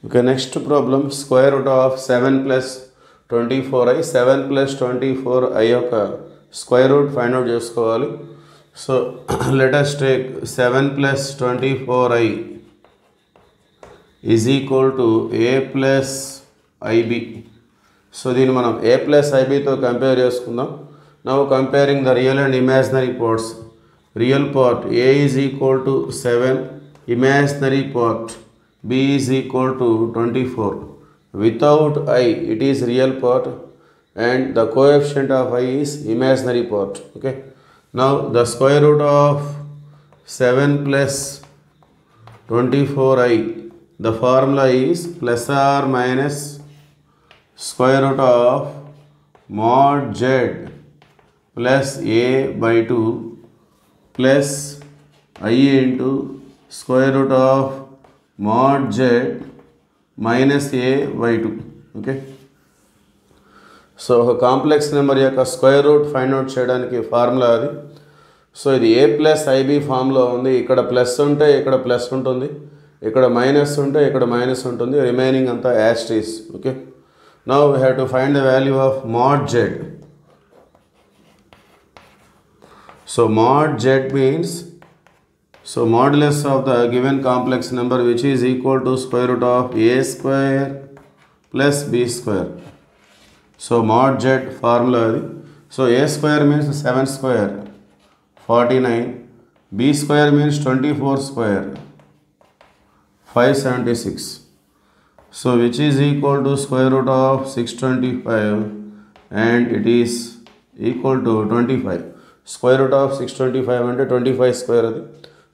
Okay, next problem, square root of 7 plus 24i, 7 plus 24i యొక్క square root find out చేసుకోవాలి. So let us take 7 plus 24i is equal to a plus ib. So దీన్ని మనం a plus ib తో compare చేసుకుందాం. Now comparing the real and imaginary parts. Real part a is equal to 7, imaginary part b is equal to 24. Without I, it is real part and the coefficient of I is imaginary part. Okay. Now the square root of 7 plus 24i, the formula is plus or minus square root of mod z plus a by 2 plus I into square root of mod z minus a by 2. Okay. So ఒక complex number యొక్క square root find out చేయడానికి formula అది. So ఇది ఏ plus IB ఫామ్లో ఉంది. ఇక్కడ plus ఉంటే ఇక్కడ ప్లస్ ఉంటుంది, ఇక్కడ మైనస్ ఉంటే ఇక్కడ మైనస్ ఉంటుంది, రిమైనింగ్ అంతా as it is. Okay. Now we have to find the value of mod z. So mod z means, so modulus of the given complex number which is equal to square root of a square plus b square. So mod z formula. So a square means 7 square 49, b square means 24 square 576. So which is equal to square root of 625 and it is equal to 25. Square root of 625 అంటే 25 square అది.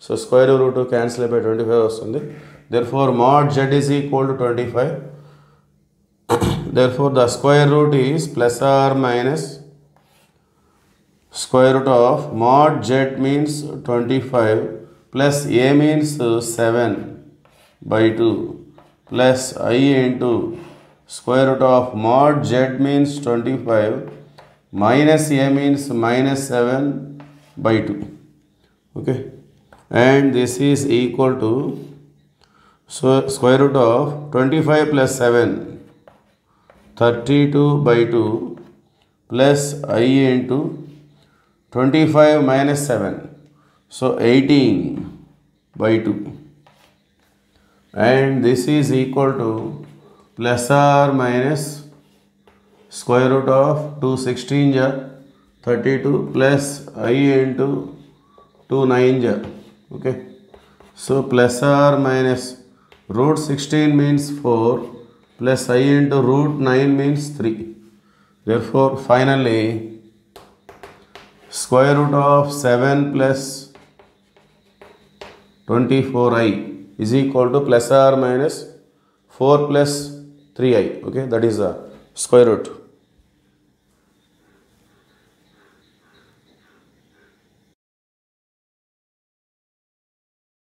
So square root cancel by 25 వస్తుంది. Therefore mod z is equal to 25. Therefore the square root is plus or minus square root of mod z means 25 plus a means 7 by 2 plus I into square root of mod z means 25 minus a means minus 7 by 2. Okay. And this is equal to, so square root of 25 plus 7 32 by 2 plus I into 25 minus 7, so 18 by 2. And this is equal to plus or minus square root of 216 ja 32 plus I into 2 9 ja. Okay. So plus or minus root 16 means 4 plus I into root 9 means 3. Therefore finally square root of 7 plus 24i is equal to plus or minus 4 plus 3i. Okay, that is the square root.